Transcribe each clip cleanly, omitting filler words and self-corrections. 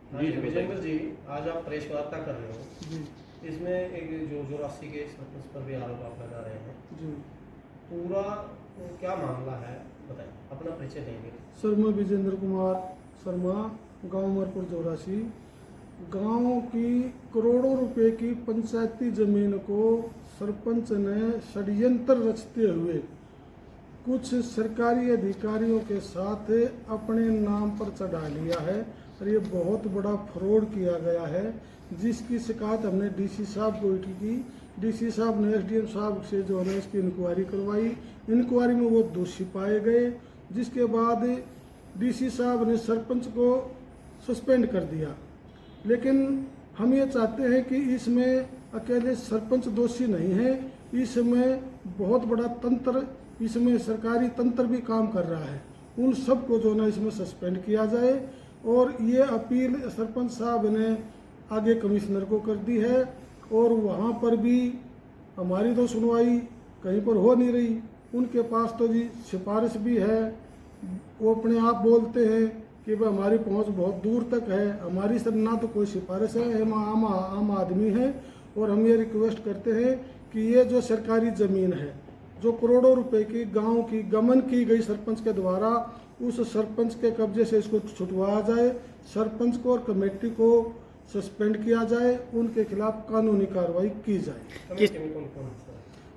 हाँ जी विजेंद्र जी, आज आप प्रेस वार्ता कर रहे हो जी इसमें एक जो जोरासी के सरपंच पर भी आरोप आप लगा रहे हैं, जी। पूरा क्या मामला है बताइए, अपना परिचय देंगे। सर मैं विजेंद्र कुमार शर्मा, गांव मरपुर जोरासी। गांव की करोड़ों रुपए की पंचायती जमीन को सरपंच ने षड्यंत्र रचते हुए कुछ सरकारी अधिकारियों के साथ अपने नाम पर चढ़ा लिया है और ये बहुत बड़ा फ्रॉड किया गया है, जिसकी शिकायत हमने डीसी साहब को की। डीसी साहब ने एसडीएम साहब से जो है इसकी इंक्वायरी करवाई। इंक्वायरी में वो दोषी पाए गए, जिसके बाद डीसी साहब ने सरपंच को सस्पेंड कर दिया। लेकिन हम ये चाहते हैं कि इसमें अकेले सरपंच दोषी नहीं है, इसमें बहुत बड़ा तंत्र, इसमें सरकारी तंत्र भी काम कर रहा है। उन सबको जो ना इसमें सस्पेंड किया जाए और ये अपील सरपंच साहब ने आगे कमिश्नर को कर दी है और वहाँ पर भी हमारी तो सुनवाई कहीं पर हो नहीं रही। उनके पास तो जी सिफारिश भी है, वो अपने आप बोलते हैं कि भाई हमारी पहुंच बहुत दूर तक है, हमारी सर ना तो कोई सिफारिश है, हम आम आदमी हैं। और हम ये रिक्वेस्ट करते हैं कि ये जो सरकारी ज़मीन है, जो करोड़ों रुपए की गांव की गमन की गई सरपंच के द्वारा, उस सरपंच के कब्जे से इसको छुटवाया जाए, सरपंच को और कमेटी को सस्पेंड किया जाए, उनके खिलाफ कानूनी कार्रवाई की जाए। कमेटी में कौन कौन है?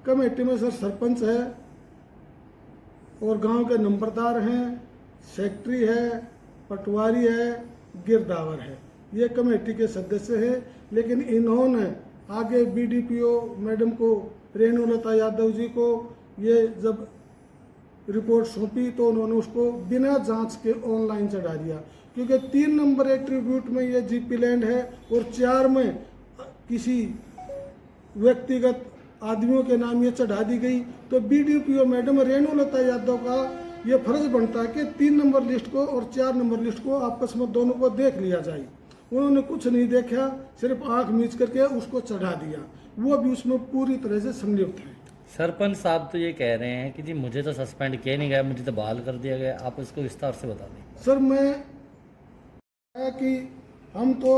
कमेटी में सर सरपंच है और गांव के नंबरदार हैं, सेक्रेटरी है, पटवारी है, गिरदावर है, ये कमेटी के सदस्य हैं। लेकिन इन्होंने आगे बीडीपीओ मैडम को, रेणुलता यादव जी को ये जब रिपोर्ट सौंपी तो उन्होंने उसको बिना जांच के ऑनलाइन चढ़ा दिया, क्योंकि 3 नंबर एट्रीब्यूट में ये जीपी लैंड है और 4 में किसी व्यक्तिगत आदमियों के नाम ये चढ़ा दी गई। तो बीडीपीओ मैडम रेणुलता यादव का ये फर्ज बनता है कि 3 नंबर लिस्ट को और 4 नंबर लिस्ट को आपस में दोनों को देख लिया जाए। उन्होंने कुछ नहीं देखा, सिर्फ आंख मीच करके उसको चढ़ा दिया, वो भी उसमें पूरी तरह से संलिप्त है। सरपंच साहब तो ये कह रहे हैं कि जी मुझे तो सस्पेंड किया नहीं गया, मुझे तो बहाल कर दिया गया। आप इसको विस्तार से बता दें। सर मैं है कि हम तो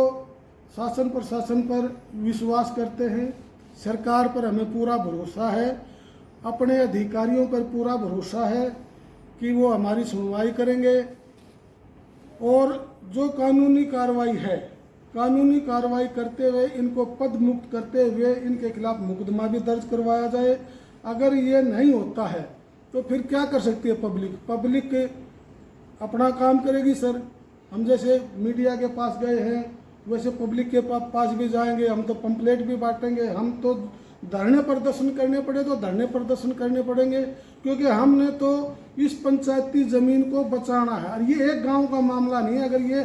शासन प्रशासन पर विश्वास करते हैं, सरकार पर हमें पूरा भरोसा है, अपने अधिकारियों पर पूरा भरोसा है कि वो हमारी सुनवाई करेंगे और जो कानूनी कार्रवाई है, कानूनी कार्रवाई करते हुए इनको पद मुक्त करते हुए इनके खिलाफ मुकदमा भी दर्ज करवाया जाए। अगर ये नहीं होता है तो फिर क्या कर सकती है पब्लिक? पब्लिक अपना काम करेगी सर। हम जैसे मीडिया के पास गए हैं वैसे पब्लिक के पास भी जाएंगे, हम तो पंपलेट भी बांटेंगे, हम तो धरने प्रदर्शन करने पड़े तो धरने प्रदर्शन करने पड़ेंगे, क्योंकि हमने तो इस पंचायती जमीन को बचाना है। और ये एक गांव का मामला नहीं है, अगर ये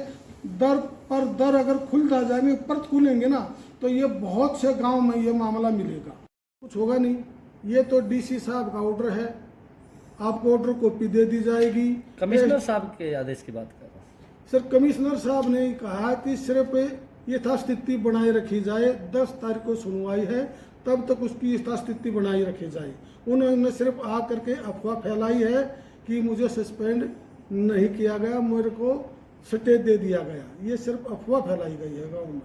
दर पर दर अगर खुलता जाएंगे, परत खुलेंगे ना, तो ये बहुत से गांव में ये मामला मिलेगा, कुछ होगा नहीं। ये तो डीसी साहब का ऑर्डर है, आपको ऑर्डर कॉपी दे दी जाएगी। कमिश्नर साहब के आदेश की बात कर रहा हूँ। सर कमिश्नर साहब ने कहा कि सिर्फ यथास्थिति बनाए रखी जाए, 10 तारीख को सुनवाई है, तब तक उसकी यथास्थिति बनाई रखी जाए। उन्होंने सिर्फ आ करके अफवाह फैलाई है कि मुझे सस्पेंड नहीं किया गया, मेरे को स्टे दे दिया गया, ये सिर्फ अफवाह फैलाई गई है। गाँव में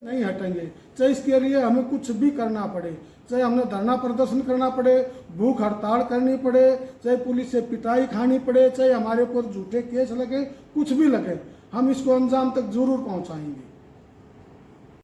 नहीं हटेंगे, चाहे इसके लिए हमें कुछ भी करना पड़े, चाहे हमने धरना प्रदर्शन करना पड़े, भूख हड़ताल करनी पड़े, चाहे पुलिस से पिटाई खानी पड़े, चाहे हमारे ऊपर झूठे केस लगे, कुछ भी लगे, हम इसको अंजाम तक जरूर पहुंचाएंगे।